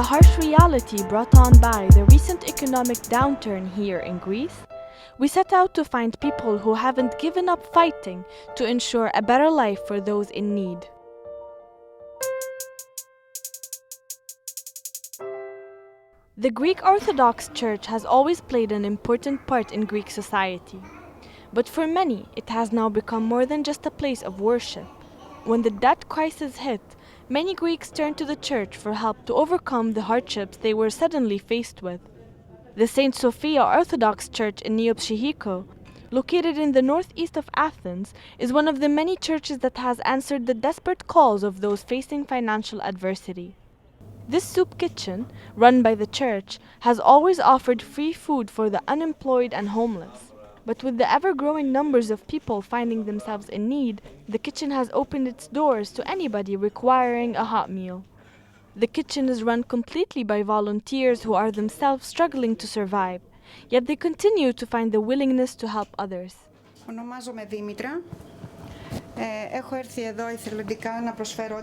the harsh reality brought on by the recent economic downturn here in Greece, we set out to find people who haven't given up fighting to ensure a better life for those in need. The Greek Orthodox Church has always played an important part in Greek society. But for many, it has now become more than just a place of worship. When the debt crisis hit, many Greeks turned to the church for help to overcome the hardships they were suddenly faced with. The St. Sophia Orthodox Church in Neopsychiko, located in the northeast of Athens, is one of the many churches that has answered the desperate calls of those facing financial adversity. This soup kitchen, run by the church, has always offered free food for the unemployed and homeless. But with the ever-growing numbers of people finding themselves in need, the kitchen has opened its doors to anybody requiring a hot meal. The kitchen is run completely by volunteers who are themselves struggling to survive, yet they continue to find the willingness to help others. My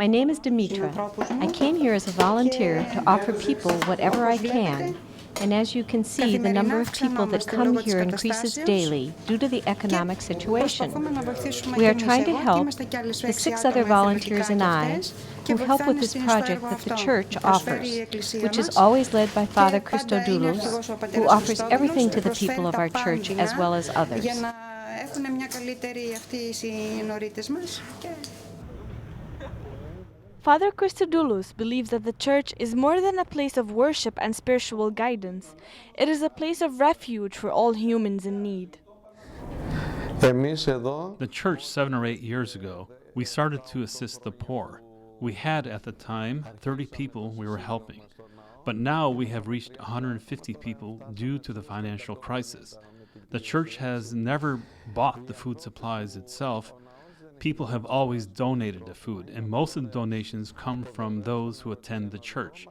name is Dimitra. I came here as a volunteer to offer people whatever I can. And as you can see, the number of people that come here increases daily due to the economic situation. We are trying to help the 6 other volunteers and I who help with this project that the church offers, which is always led by Father Christodoulos, who offers everything to the people of our church as well as others. Father Christodoulos believes that the church is more than a place of worship and spiritual guidance. It is a place of refuge for all humans in need. The church 7 or 8 years ago, we started to assist the poor. We had at the time 30 people we were helping. But now we have reached 150 people due to the financial crisis. The church has never bought the food supplies itself. People have always donated the food, and most of the donations come from those who attend the church.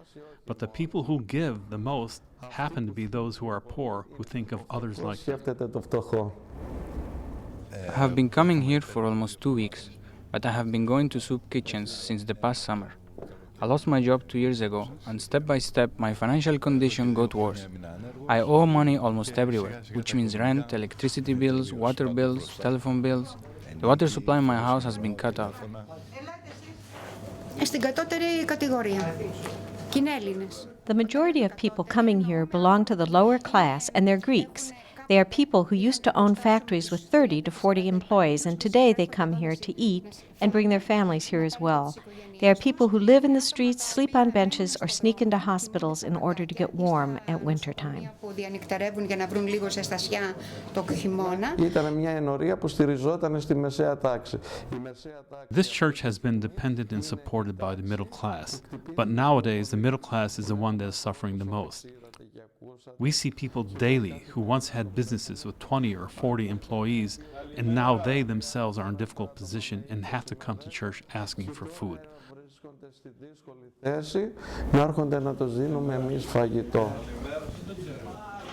But the people who give the most happen to be those who are poor, who think of others like them. I have been coming here for almost 2 weeks, but I have been going to soup kitchens since the past summer. I lost my job 2 years ago, and step by step my financial condition got worse. I owe money almost everywhere, which means rent, electricity bills, water bills, telephone bills. The water supply in my house has been cut off. The majority of people coming here belong to the lower class, and they're Greeks. They are people who used to own factories with 30 to 40 employees, and today they come here to eat and bring their families here as well. They are people who live in the streets, sleep on benches, or sneak into hospitals in order to get warm at wintertime. This church has been dependent and supported by the middle class, but nowadays the middle class is the one that is suffering the most. We see people daily who once had businesses with 20 or 40 employees, and now they themselves are in a difficult position and have to come to church asking for food.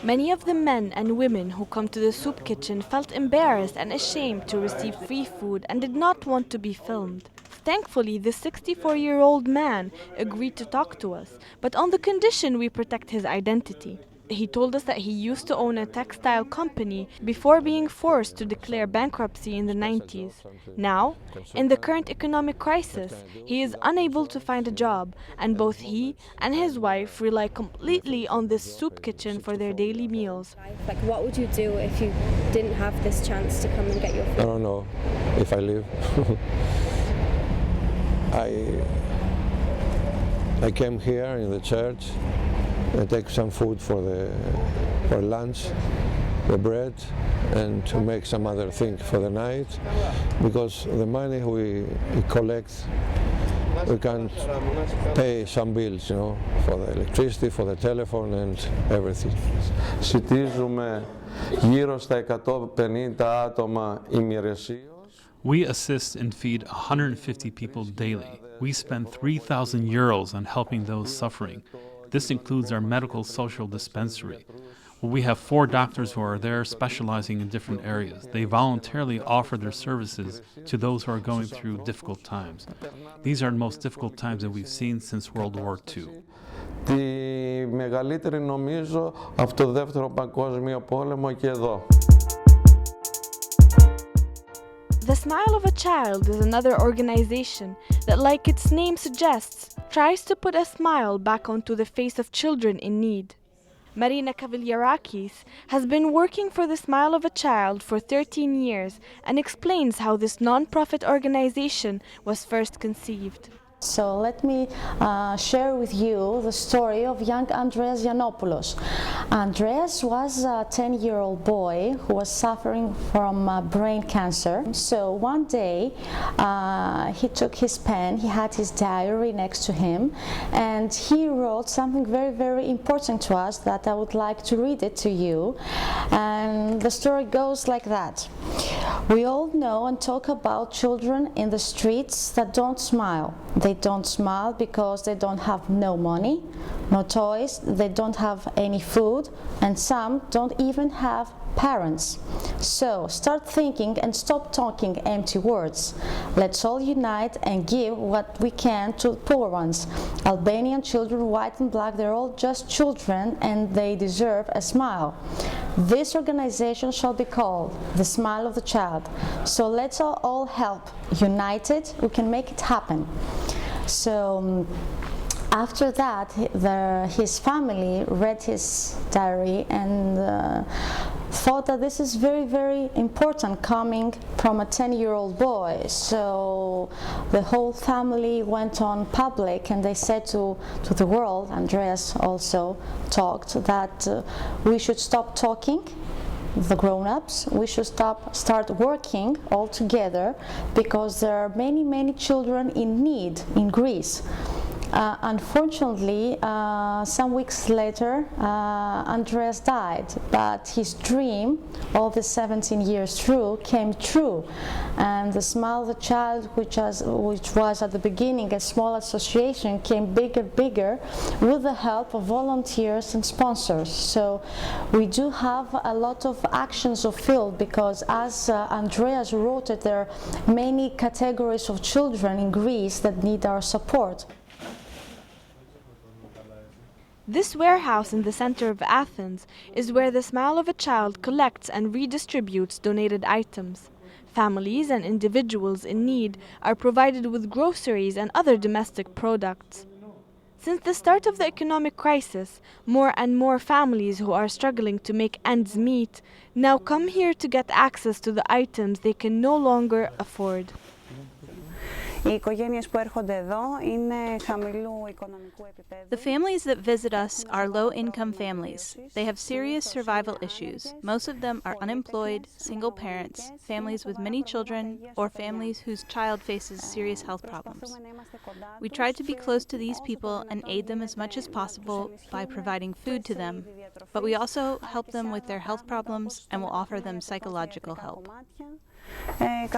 Many of the men and women who come to the soup kitchen felt embarrassed and ashamed to receive free food and did not want to be filmed. Thankfully, the 64-year-old man agreed to talk to us, but on the condition we protect his identity. He told us that he used to own a textile company before being forced to declare bankruptcy in the 90s. Now, in the current economic crisis, he is unable to find a job, and both he and his wife rely completely on this soup kitchen for their daily meals. Like, what would you do if you didn't have this chance to come and get your food? I don't know if I live. I came here in the church. I take some food for lunch, the bread, and to make some other thing for the night, because the money we collect, we can pay some bills, for the electricity, for the telephone, and everything. We assist and feed 150 people daily. We spend 3,000 euros on helping those suffering. This includes our medical social dispensary. We have 4 doctors who are there specializing in different areas. They voluntarily offer their services to those who are going through difficult times. These are the most difficult times that we've seen since World War II. τη μεγαλύτερη νομίζω από το Δεύτερο Παγκόσμιο Πόλεμο και εδώ. The Smile of a Child is another organization that, like its name suggests, tries to put a smile back onto the face of children in need. Marina Kaviliarakis has been working for the Smile of a Child for 13 years and explains how this non-profit organization was first conceived. So let me share with you the story of young Andreas Yiannopoulos. Andreas was a 10-year-old boy who was suffering from brain cancer. So one day he took his pen, he had his diary next to him, and he wrote something very, very important to us that I would like to read it to you. And the story goes like that. We all know and talk about children in the streets that don't smile. They don't smile because they don't have no money, no toys, they don't have any food, and some don't even have parents. So start thinking and stop talking empty words. Let's all unite and give what we can to the poor ones. Albanian children, white and black, they're all just children and they deserve a smile. This organization shall be called the Smile of the Child. So let's all help. United, we can make it happen. So after that, his family read his diary and thought that this is very, very important coming from a 10-year-old boy. So the whole family went on public and they said to the world, Andreas also talked, that we should stop talking, the grown-ups, we should start working all together because there are many, many children in need in Greece. Unfortunately, some weeks later, Andreas died, but his dream, all the 17 years through, came true. And the Smile of the Child, which was at the beginning a small association, came bigger with the help of volunteers and sponsors. So we do have a lot of actions fulfilled because, as Andreas wrote it, there are many categories of children in Greece that need our support. This warehouse in the center of Athens is where the Smile of a Child collects and redistributes donated items. Families and individuals in need are provided with groceries and other domestic products. Since the start of the economic crisis, more and more families who are struggling to make ends meet now come here to get access to the items they can no longer afford. The families that visit us are low-income families. They have serious survival issues. Most of them are unemployed, single parents, families with many children, or families whose child faces serious health problems. We try to be close to these people and aid them as much as possible by providing food to them, but we also help them with their health problems and will offer them psychological help. The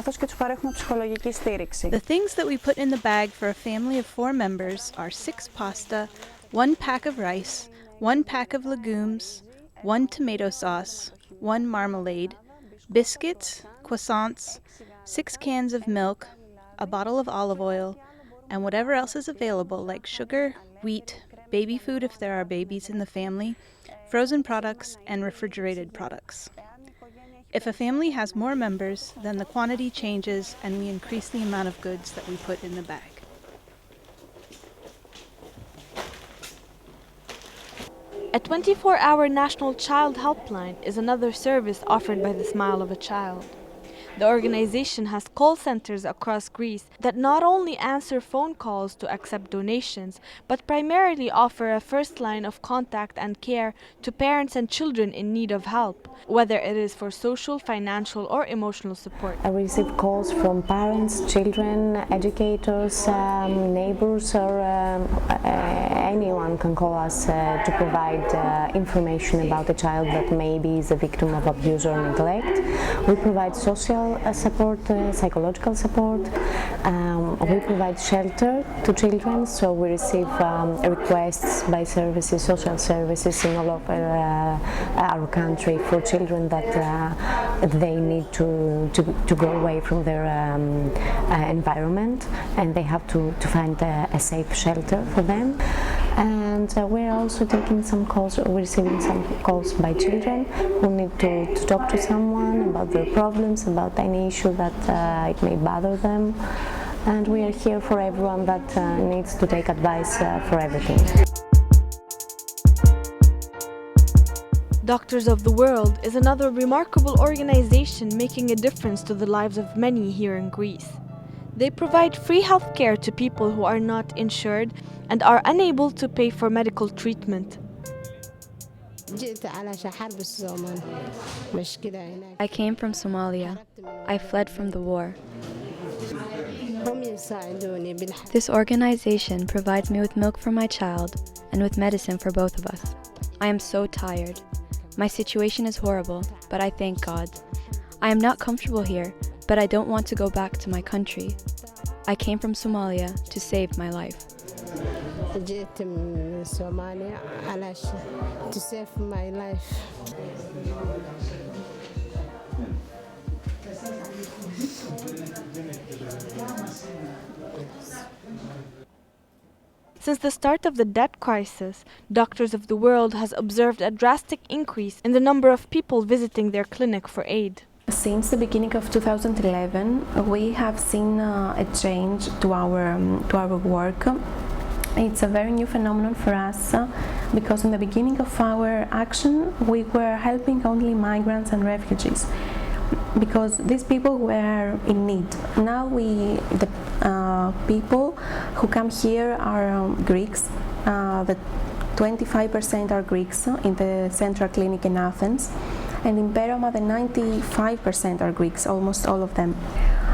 things that we put in the bag for a family of 4 members are 6 pasta, 1 pack of rice, 1 pack of legumes, 1 tomato sauce, 1 marmalade, biscuits, croissants, 6 cans of milk, a bottle of olive oil, and whatever else is available like sugar, wheat, baby food if there are babies in the family, frozen products, and refrigerated products. If a family has more members, then the quantity changes and we increase the amount of goods that we put in the bag. A 24-hour national child helpline is another service offered by the Smile of a Child. The organization has call centers across Greece that not only answer phone calls to accept donations, but primarily offer a first line of contact and care to parents and children in need of help, whether it is for social, financial, or emotional support. I receive calls from parents, children, educators, neighbors, or anyone can call us to provide information about a child that maybe is a victim of abuse or neglect. We provide social support, psychological support. We provide shelter to children, so we receive requests by services, social services in all over our country for children that they need to go away from their environment, and they have to find a safe shelter for them. And we're also taking some calls, we're receiving some calls by children who need to talk to someone about their problems, about any issue that it may bother them. And we are here for everyone that needs to take advice for everything. Doctors of the World is another remarkable organization making a difference to the lives of many here in Greece. They provide free health care to people who are not insured and are unable to pay for medical treatment. I came from Somalia. I fled from the war. This organization provides me with milk for my child and with medicine for both of us. I am so tired. My situation is horrible, but I thank God. I am not comfortable here, but I don't want to go back to my country. I came from Somalia to save my life. To save my life. Since the start of the debt crisis, Doctors of the World has observed a drastic increase in the number of people visiting their clinic for aid. Since the beginning of 2011, we have seen a change to our work. It's a very new phenomenon for us because in the beginning of our action we were helping only migrants and refugees because these people were in need. Now the people who come here are Greeks. The 25% are Greeks in the Central Clinic in Athens, and in Peroma the 95% are Greeks, almost all of them.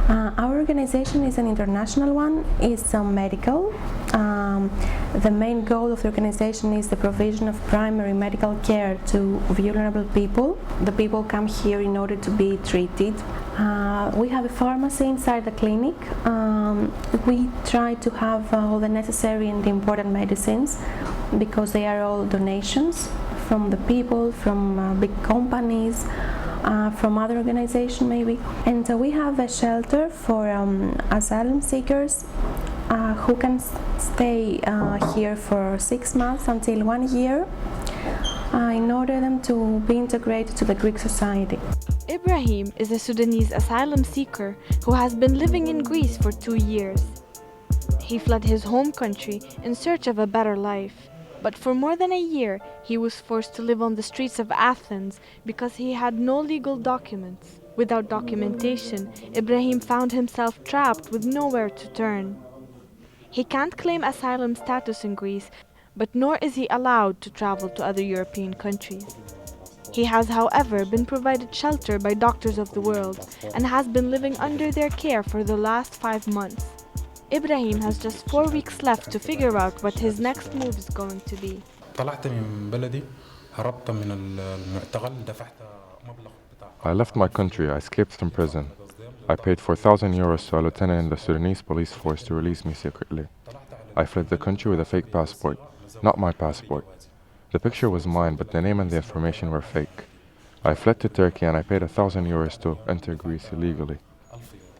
Our organization is an international one. It's medical. The main goal of the organization is the provision of primary medical care to vulnerable people. The people come here in order to be treated. We have a pharmacy inside the clinic. We try to have all the necessary and important medicines because they are all donations from the people, from big companies, from other organizations maybe. And we have a shelter for asylum seekers who can stay here for 6 months until 1 year in order them to be integrated to the Greek society. Ibrahim is a Sudanese asylum seeker who has been living in Greece for 2 years. He fled his home country in search of a better life. But for more than a year, he was forced to live on the streets of Athens because he had no legal documents. Without documentation, Ibrahim found himself trapped with nowhere to turn. He can't claim asylum status in Greece, but nor is he allowed to travel to other European countries. He has, however, been provided shelter by Doctors of the World and has been living under their care for the last 5 months. Ibrahim has just 4 weeks left to figure out what his next move is going to be. I left my country. I escaped from prison. I paid 4,000 euros to a lieutenant in the Sudanese police force to release me secretly. I fled the country with a fake passport, not my passport. The picture was mine, but the name and the information were fake. I fled to Turkey and I paid 1,000 euros to enter Greece illegally.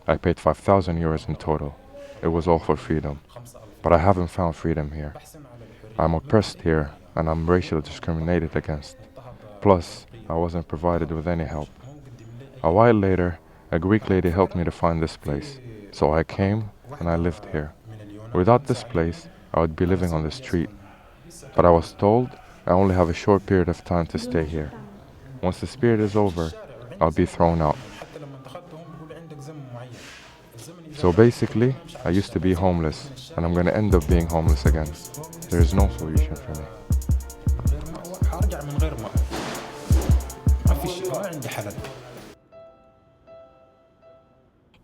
I paid 5,000 euros in total. It was all for freedom. But I haven't found freedom here. I'm oppressed here and I'm racially discriminated against. Plus, I wasn't provided with any help. A while later, a Greek lady helped me to find this place. So I came and I lived here. Without this place, I would be living on the street. But I was told I only have a short period of time to stay here. Once this period is over, I'll be thrown out. So basically, I used to be homeless, and I'm going to end up being homeless again. There is no solution for me.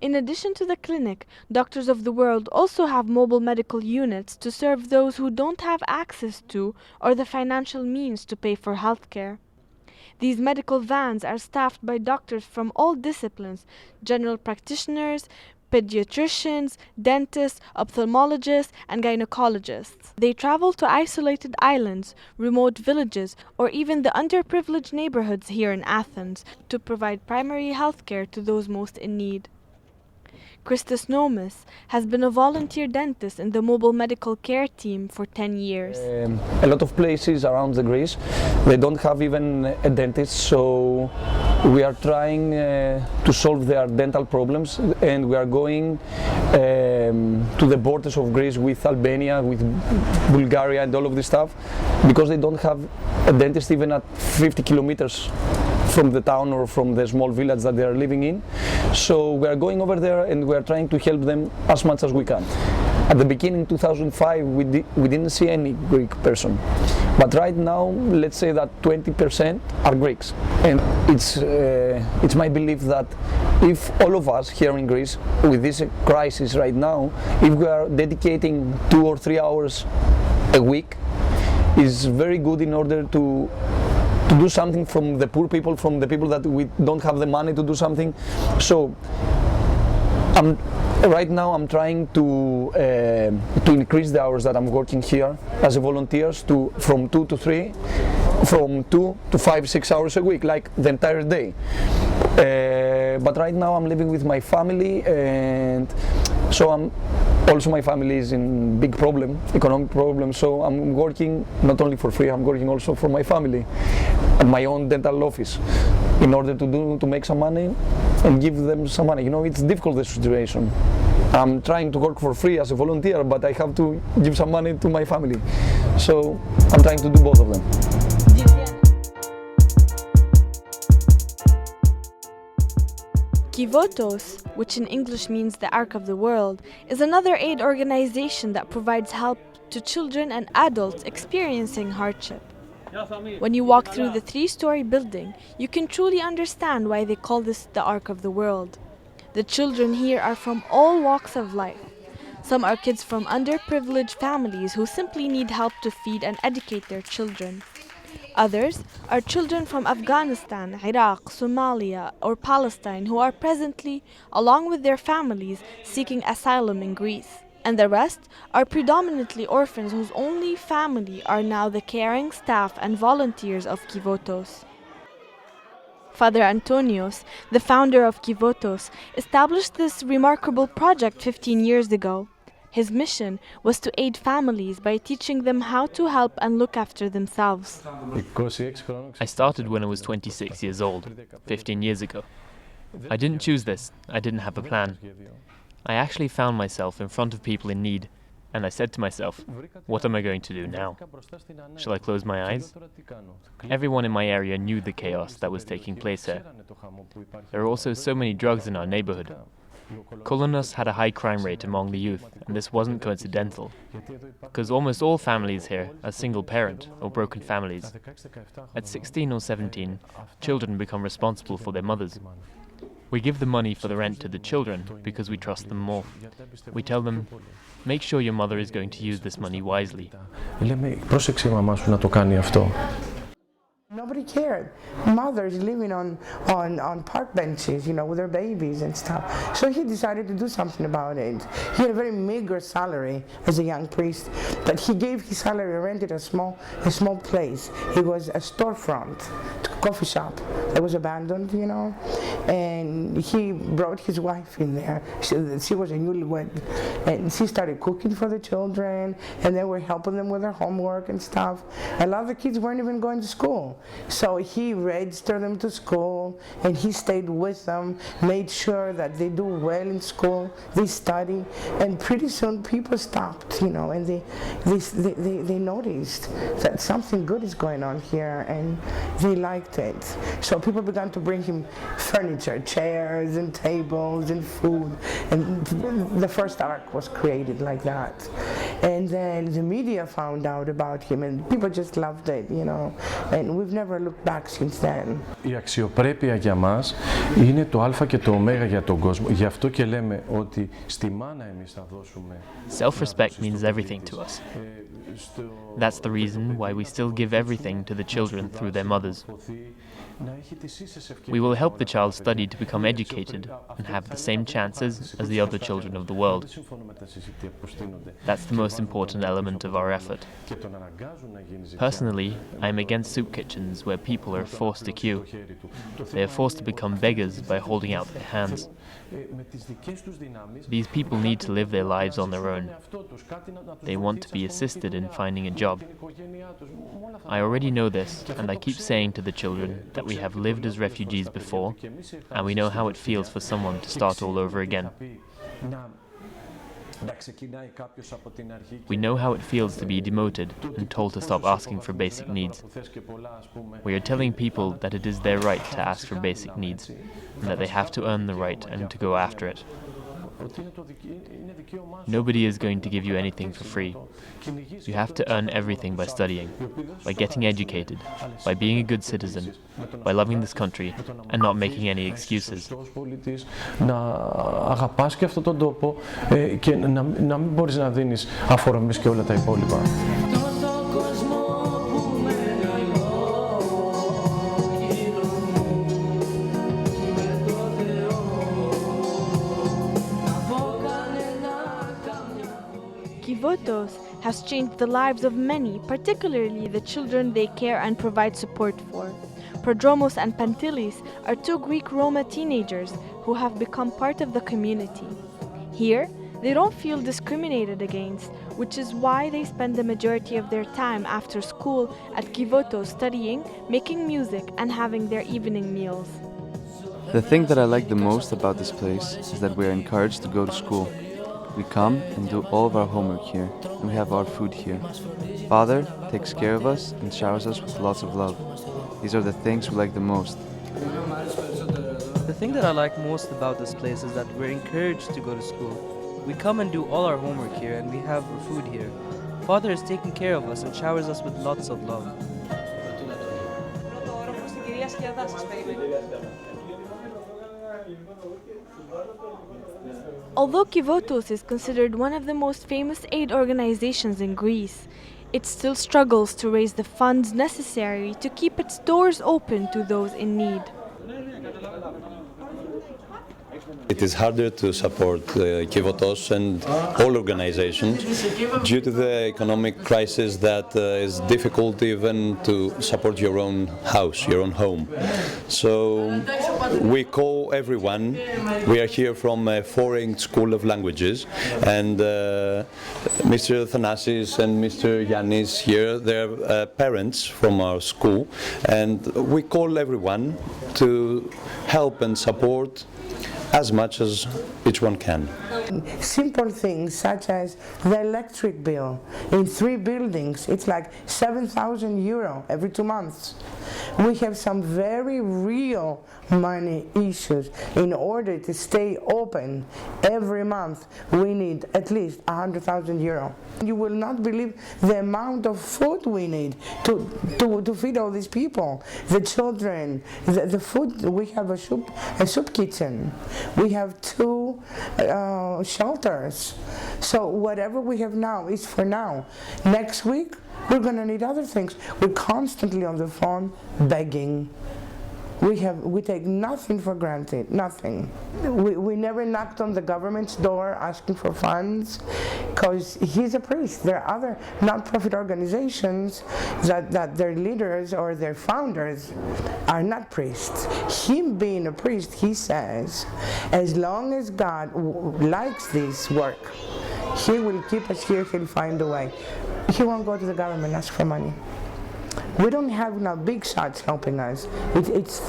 In addition to the clinic, Doctors of the World also have mobile medical units to serve those who don't have access to or the financial means to pay for healthcare. These medical vans are staffed by doctors from all disciplines: general practitioners, pediatricians, dentists, ophthalmologists, and gynecologists. They travel to isolated islands, remote villages, or even the underprivileged neighborhoods here in Athens to provide primary health care to those most in need. Christos Nomis has been a volunteer dentist in the mobile medical care team for 10 years. A lot of places around the Greece, they don't have even a dentist, so we are trying to solve their dental problems, and we are going to the borders of Greece with Albania, with Bulgaria and all of this stuff, because they don't have a dentist even at 50 kilometers from the town or from the small village that they are living in. So we are going over there and we are trying to help them as much as we can. At the beginning, 2005, we didn't see any Greek person. But right now, let's say that 20% are Greeks. And it's my belief that if all of us here in Greece, with this crisis right now, if we are dedicating 2 or 3 hours a week, is very good in order to do something from the poor people, from the people that we don't have the money to do something. So right now I'm trying to increase the hours that I'm working here as a volunteer from 2 to 3, from 2 to 5, 6 hours a week, like the entire day. But right now I'm living with my family, and so also my family is in big economic problem, so I'm working not only for free, I'm working also for my family at my own dental office in order to make some money and give them some money. You know, it's difficult, this situation. I'm trying to work for free as a volunteer, but I have to give some money to my family. So I'm trying to do both of them. Kivotos, which in English means the Ark of the World, is another aid organization that provides help to children and adults experiencing hardship. When you walk through the 3-story building, you can truly understand why they call this the Ark of the World. The children here are from all walks of life. Some are kids from underprivileged families who simply need help to feed and educate their children. Others are children from Afghanistan, Iraq, Somalia, or Palestine who are presently, along with their families, seeking asylum in Greece. And the rest are predominantly orphans whose only family are now the caring staff and volunteers of Kivotos. Father Antonios, the founder of Kivotos, established this remarkable project 15 years ago. His mission was to aid families by teaching them how to help and look after themselves. I started when I was 26 years old, 15 years ago. I didn't choose this, I didn't have a plan. I actually found myself in front of people in need, and I said to myself, what am I going to do now? Shall I close my eyes? Everyone in my area knew the chaos that was taking place here. There are also so many drugs in our neighborhood. Kolonos had a high crime rate among the youth, and this wasn't coincidental, because almost all families here are single-parent or broken families. At 16 or 17, children become responsible for their mothers. We give the money for the rent to the children because we trust them more. We tell them, make sure your mother is going to use this money wisely. Nobody cared. Mothers living on park benches, you know, with their babies and stuff. So he decided to do something about it. He had a very meager salary as a young priest, but he gave his salary, rented a small place. It was a storefront, a coffee shop that was abandoned, you know, and he brought his wife in there. She was a newlywed, and she started cooking for the children, and they were helping them with their homework and stuff. A lot of the kids weren't even going to school. So he registered them to school, and he stayed with them, made sure that they do well in school, they study, and pretty soon people stopped, you know, and they noticed that something good is going on here, and they liked it. So people began to bring him furniture, chairs and tables and food, and the first ark was created like that. And then the media found out about him, and people just loved it, you know, and we've never looked back since then. Η αξιοπρέπεια για μας είναι το α και το ω για τον κόσμο. Γι' αυτό και λέμε ότι στη μάνα εμείς θα δώσουμε. Self-respect means everything to us. That's the reason why we still give everything to the children through their mothers. We will help the child study to become educated and have the same chances as the other children of the world. That's the most important element of our effort. Personally, I am against soup kitchens where people are forced to queue. They are forced to become beggars by holding out their hands. These people need to live their lives on their own. They want to be assisted in finding a job. I already know this, and I keep saying to the children that we have lived as refugees before, and we know how it feels for someone to start all over again. We know how it feels to be demoted and told to stop asking for basic needs. We are telling people that it is their right to ask for basic needs, and that they have to earn the right and to go after it. Nobody is going to give you anything for free. You have to earn everything by studying, by getting educated, by being a good citizen, by loving this country, and not making any excuses. Να αγαπάς και αυτόν τον τόπο και να μην μπορείς να δίνεις αφορμές και όλα τα υπόλοιπα. Kivotos has changed the lives of many, particularly the children they care and provide support for. Prodromos and Pantelis are two Greek Roma teenagers who have become part of the community. Here, they don't feel discriminated against, which is why they spend the majority of their time after school at Kivotos studying, making music, and having their evening meals. The thing that I like the most about this place is that we are encouraged to go to school. We come and do all of our homework here, and we have our food here. Father takes care of us and showers us with lots of love. These are the things we like the most. The thing that I like most about this place is that we're encouraged to go to school. We come and do all our homework here, and we have our food here. Father is taking care of us and showers us with lots of love. Although Kivotos is considered one of the most famous aid organizations in Greece, it still struggles to raise the funds necessary to keep its doors open to those in need. It is harder to support Kivotos and all organizations due to the economic crisis that is difficult even to support your own house, your own home. So we call everyone. We are here from a foreign school of languages, and Mr. Thanasis and Mr. Yannis here, they're parents from our school, and we call everyone to help and support as much as each one can. Simple things such as the electric bill in 3 buildings, it's like 7,000 euro every 2 months. We have some very real money issues. In order to stay open every month, we need at least 100,000 euro. You will not believe the amount of food we need to feed all these people. The children, the food, we have a soup kitchen. We have 2 shelters. So whatever we have now is for now. Next week, we're going to need other things. We're constantly on the phone begging. We take nothing for granted, nothing. We never knocked on the government's door asking for funds because he's a priest. There are other non-profit organizations that their leaders or their founders are not priests. Him being a priest, he says, as long as God likes this work, he will keep us here, he'll find a way. He won't go to the government and ask for money. We don't have now big shots helping us. It's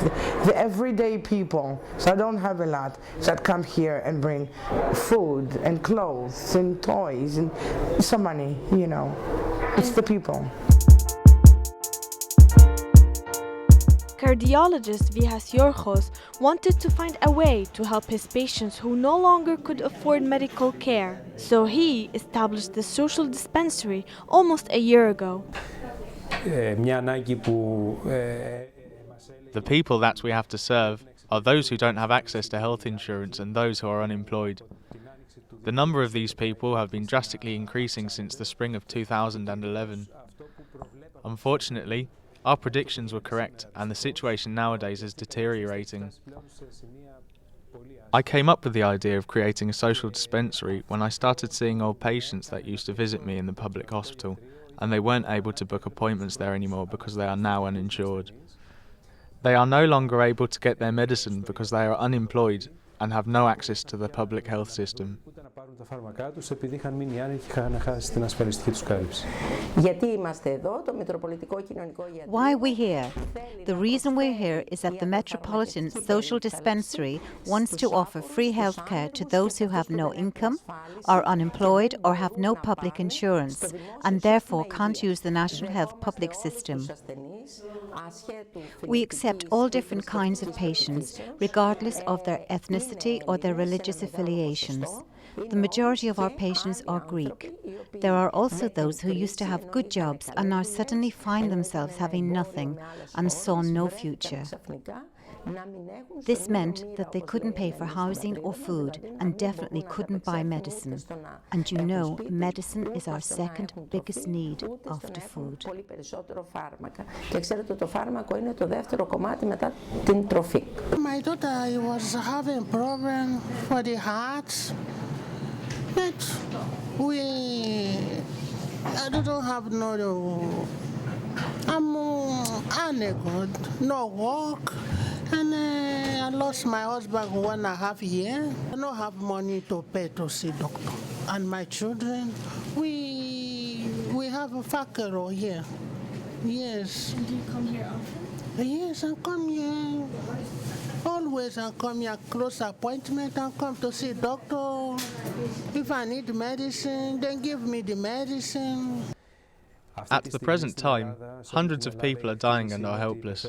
the everyday people, so I don't have a lot, that come here and bring food and clothes and toys and some money, you know. It's the people. Cardiologist Vihas Yorgos wanted to find a way to help his patients who no longer could afford medical care, so he established the social dispensary almost a year ago. The people that we have to serve are those who don't have access to health insurance and those who are unemployed. The number of these people have been drastically increasing since the spring of 2011. Unfortunately, Our predictions were correct, and the situation nowadays is deteriorating. I came up with the idea of creating a social dispensary when I started seeing old patients that used to visit me in the public hospital, and they weren't able to book appointments there anymore because they are now uninsured. They are no longer able to get their medicine because they are unemployed and have no access to the public health system. Why are we here? The reason we're here is that the Metropolitan Social Dispensary wants to offer free healthcare to those who have no income, are unemployed or have no public insurance and therefore can't use the National Health Public System. We accept all different kinds of patients, regardless of their ethnicity or their religious affiliations. The majority of our patients are Greek. There are also those who used to have good jobs and now suddenly find themselves having nothing and saw no future. This meant that they couldn't pay for housing or food and definitely couldn't buy medicine. And you know, medicine is our second biggest need after food. My daughter was having a problem for the heart, but I don't have I'm unemployed, no work. And I lost my husband 1.5 years. I don't have money to pay to see doctor. And my children, we have a factory here. Yes. And do you come here often? Yes, I come here. Always I come here, close appointment, I come to see doctor. If I need medicine, then give me the medicine. At the present time, hundreds of people are dying and are helpless.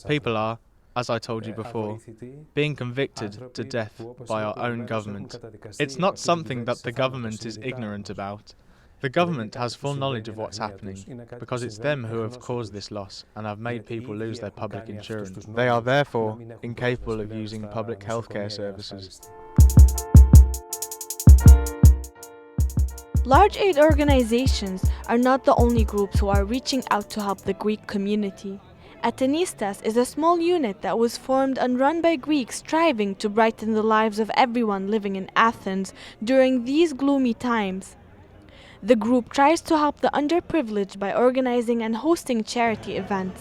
People are, as I told you before, being convicted to death by our own government. It's not something that the government is ignorant about. The government has full knowledge of what's happening, because it's them who have caused this loss and have made people lose their public insurance. They are therefore incapable of using public healthcare services. Large aid organizations are not the only groups who are reaching out to help the Greek community. Athenistas is a small unit that was formed and run by Greeks striving to brighten the lives of everyone living in Athens during these gloomy times. The group tries to help the underprivileged by organizing and hosting charity events.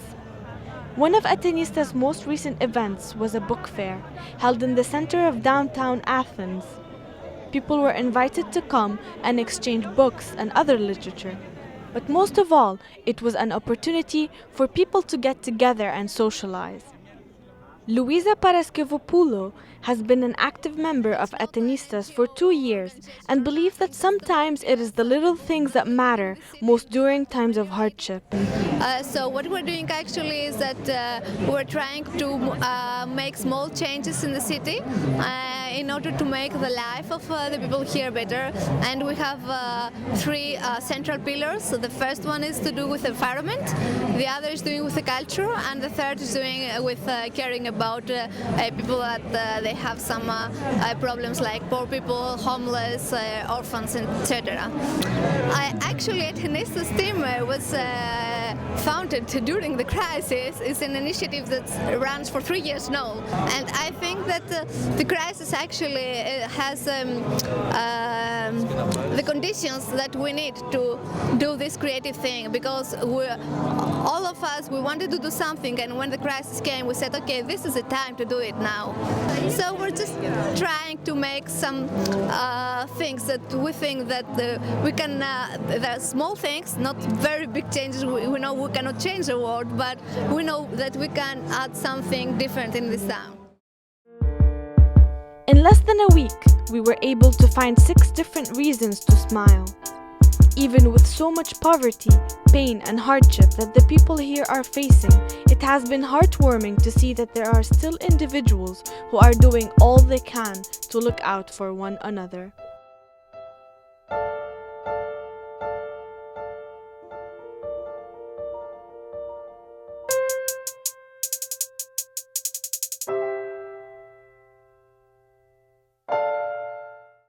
One of Athenistas' most recent events was a book fair held in the center of downtown Athens. People were invited to come and exchange books and other literature. But most of all, it was an opportunity for people to get together and socialize. Luisa Paraskevopoulou has been an active member of Athenistas for 2 years and believes that sometimes it is the little things that matter most during times of hardship. So what we're doing actually is that we're trying to make small changes in the city in order to make the life of the people here better. And we have 3 central pillars. So the first one is to do with the environment, the other is doing with the culture, and the third is doing with caring about people that they have some problems like poor people, homeless, orphans, etc. Actually, Athenistas team was founded during the crisis. It's an initiative that runs for 3 years now, and I think that the crisis actually has the conditions that we need to do this creative thing, because all of us, we wanted to do something, and when the crisis came we said, okay, this is the time to do it now. So we're just trying to make some things that we think that we can, there are small things, not very big changes. We know we cannot change the world, but we know that we can add something different in this town. In less than a week, we were able to find 6 different reasons to smile. Even with so much poverty, pain and hardship that the people here are facing, it has been heartwarming to see that there are still individuals who are doing all they can to look out for one another.